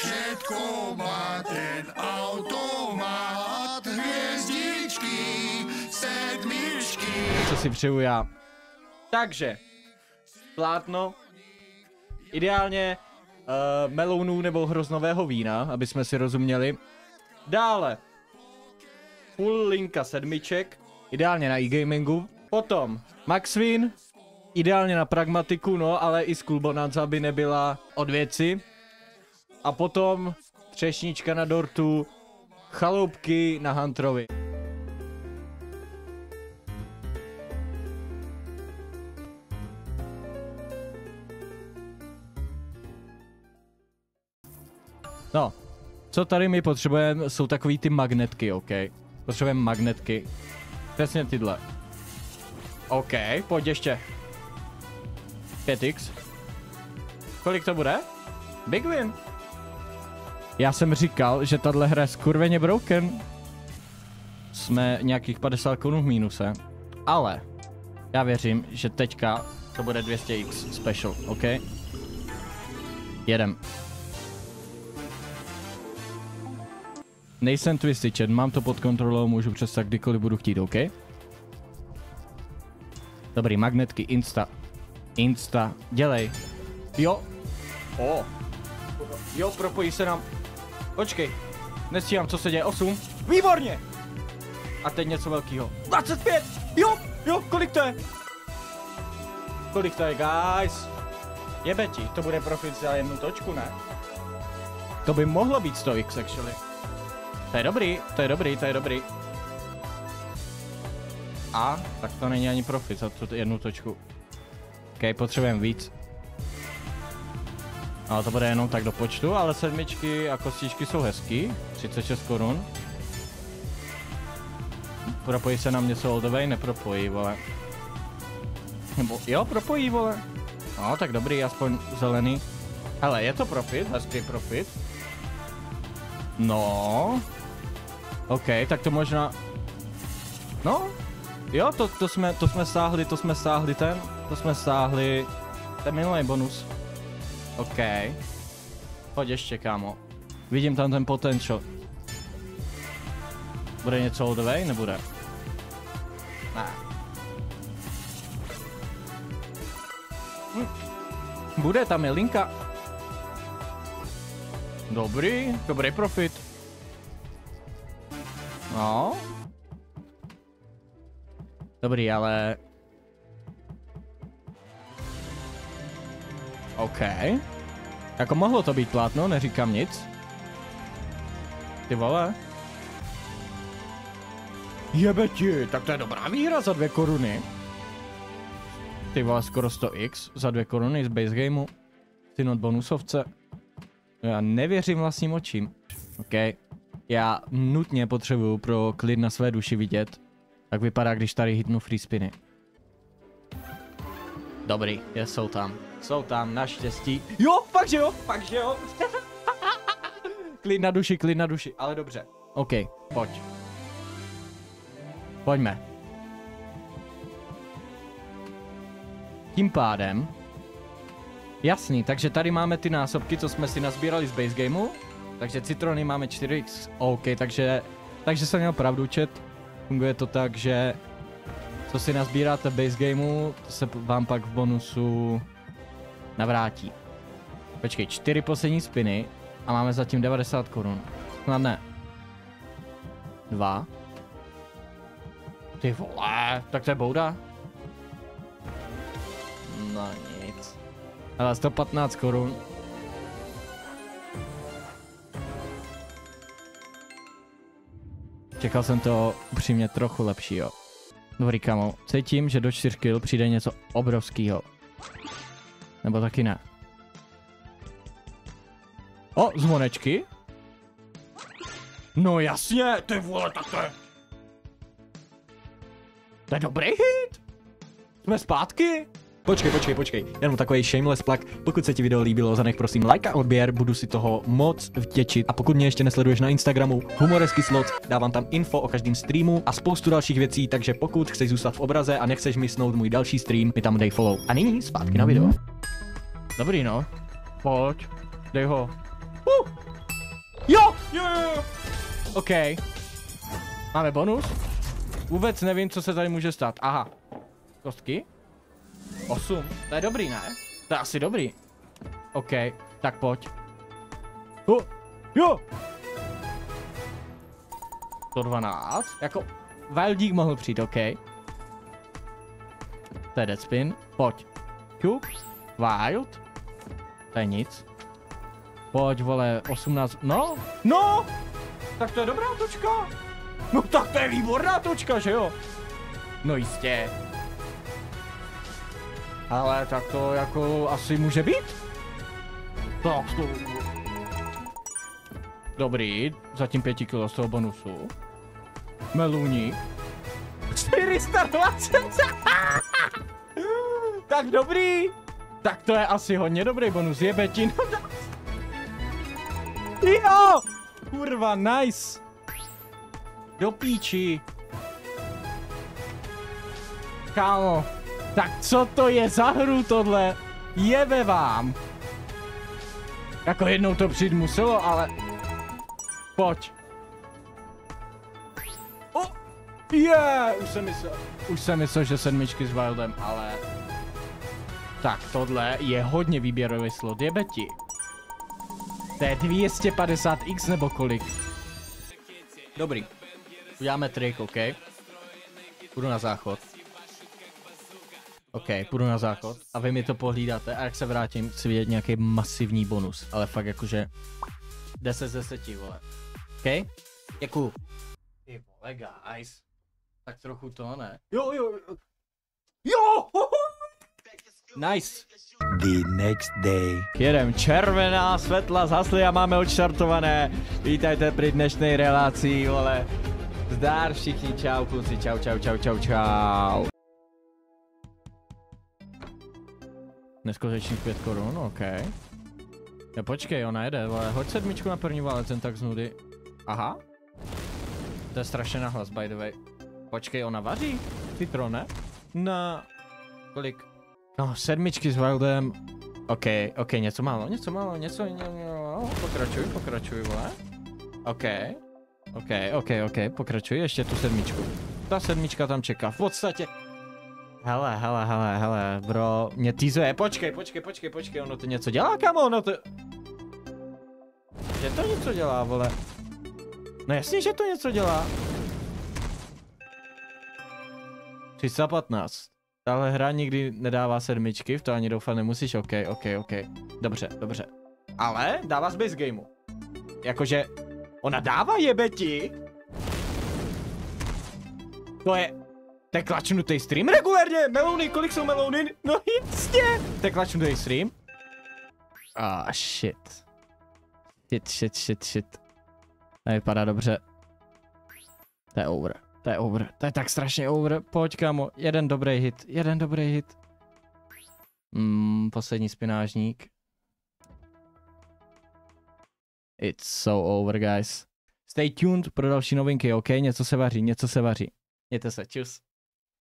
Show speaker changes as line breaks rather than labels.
Všetko má ten automat, hvězdičky, sedmičky.
Co si přeju já. Takže, plátno. Ideálně melounů nebo hroznového vína, aby jsme si rozuměli. Dále, full linka sedmiček, ideálně na e-gamingu. Potom Maxwin, ideálně na pragmatiku, no, ale i Skull Bonanza by nebyla od věci. A potom třešnička na dortu, chaloupky na Hunterovi. No, co tady my potřebujeme, jsou takový ty magnetky, OK. Potřebujeme magnetky. Přesně tyhle. OK, pojď ještě. 5x. Kolik to bude? Big win. Já jsem říkal, že tahle hra je skurveně broken. Jsme nějakých 50 korun v mínuse. Ale já věřím, že teďka to bude 200x special, OK? Jedem. Nejsem Twisty Chat, mám to pod kontrolou, můžu přestat kdykoliv budu chtít, OK? Dobrý, magnetky, insta, dělej. Jo. O. Jo, propojí se nám. Počkej, nestíhám, co se děje, 8. Výborně! A teď něco velkého. 25! Jo, kolik to je? Kolik to je, guys? Jebeti, to bude profit za jednu točku, ne? To by mohlo být 100x, actually. To je dobrý. A, tak to není ani profit za tu jednu točku. OK, potřebujeme víc. Ale to bude jenom tak do počtu, ale sedmičky a kostičky jsou hezký. 36 korun. Propojí se nám něco oldovej? Nepropojí, vole. Nebo jo, propojí, vole. No, tak dobrý, aspoň zelený. Hele, je to profit, hezký profit. No. OK, tak to možná... No. Jo, to jsme sáhli ten minulý bonus. OK. Pojď ještě, kámo. Vidím tam ten potential. Bude něco oldovej? Nebude. Ne. Bude, tam je linka. Dobrý profit. No. Dobrý, ale... OK. Jako mohlo to být plátno, neříkám nic. Ty vole. Jebeti, tak to je dobrá výhra za 2 koruny. Ty vole, skoro 100x za 2 koruny z base gameu. Synod bonusovce. Já nevěřím vlastním očím. OK. Já nutně potřebuju pro klid na své duši vidět, jak vypadá, když tady hitnu free spiny. Dobrý, jsou tam, naštěstí. Jo, fakt že jo. Klid na duši, ale dobře. OK, pojď. Pojďme. Tím pádem... Jasný, takže tady máme ty násobky, co jsme si nazbírali z base gameu. Takže citrony máme 4x, OK, takže jsem měl pravdu, chat. Funguje to tak, že co si nazbíráte v base gameu, to se vám pak v bonusu navrátí. Počkej, 4 poslední spiny a máme zatím 90 korun. Snad ne. 2. Ty vole, tak to je bouda. No nic. Ale 115 korun. Čekal jsem to upřímně trochu lepšího. Dobrý, kamo, cítím, že do 4 kill přijde něco obrovského. Nebo taky ne. O, zvonečky? No jasně, ty vole, tak to je... To je dobrý hit! Jsme zpátky? Počkej, jenom takový shameless plug. Pokud se ti video líbilo, zanech prosím like a odběr, budu si toho moc vděčit. A pokud mě ještě nesleduješ na Instagramu, Humoresky Slots, dávám tam info o každém streamu a spoustu dalších věcí, takže pokud chceš zůstat v obraze a nechceš misnout můj další stream, mi tam dej follow. A nyní zpátky na video. Dobrý no, pojď, dej ho. Jo. OK. Máme bonus. Vůbec nevím, co se tady může stát. Aha. Kostky. 8. To je dobrý, ne? To je asi dobrý. OK. Tak pojď. Jo. 112. Jako Wildík mohl přijít, OK. To je deadspin. Pojď. Cube. Wild. To je nic. Pojď, vole, 18. No! Tak to je dobrá točka. No tak to je výborná točka, že jo? No jistě. Ale tak to jako asi může být. Tak to... Dobrý, zatím 5 kg z toho bonusu. Melůník. 420. Tak dobrý. Tak to je asi hodně dobrý bonus, jebeti. Jo! Kurva, nice. Do píči. Kámo. Tak co to je za hru tohle? Jebe vám. Jako jednou to přijít muselo, ale... Pojď. Už jsem myslel, že 7 s Wildem, ale... Tak tohle je hodně výběrový slot, jebeti. To je 250x nebo kolik? Dobrý. Uděláme trik, OK. Půjdu na záchod. OK, půjdu na záchod a vy mi to pohlídáte a jak se vrátím, chci vidět nějaký masivní bonus, ale fakt jakože 10 z 10, vole. OK? Děkuju. Ty vole, guys. Tak trochu to, ne? Jo! Nice.
The next day.
Jedem, červená světla zhasly a máme odštartované. Vítajte při dnešní relaci, vole. Zdar všichni, čau kluci, čau. Neskutečných 5 korun, OK. Ja počkej, ona jede, vole, hoď 7 na první válec, jen tak z nudy. Aha. To je strašně nahlas, by the way. Počkej, ona vaří? Citron, ne? Na... Kolik? No, 7 s Wildem. OK, něco málo, pokračuj, vole. OK, pokračuj, ještě tu 7. Ta 7 tam čeká, v podstatě. Hele, bro, mě týzuje, počkej, ono to něco dělá, kamo, ono to... Že to něco dělá, vole. No jasně, že to něco dělá. 315. Tahle hra nikdy nedává 7, v to ani doufat nemusíš, OK. Dobře. Ale dává z base gameu. Jakože, ona dává jebeti. To je klačnutý stream regulérně. Melouny, kolik jsou melouny? No jistě. To je klačnutý stream. Shit. Nevypadá dobře. To je over. To je tak strašně over. Pojď, kámo. Jeden dobrý hit. Poslední spinážník. It's so over, guys. Stay tuned pro další novinky, OK? Něco se vaří. Mějte se, čus.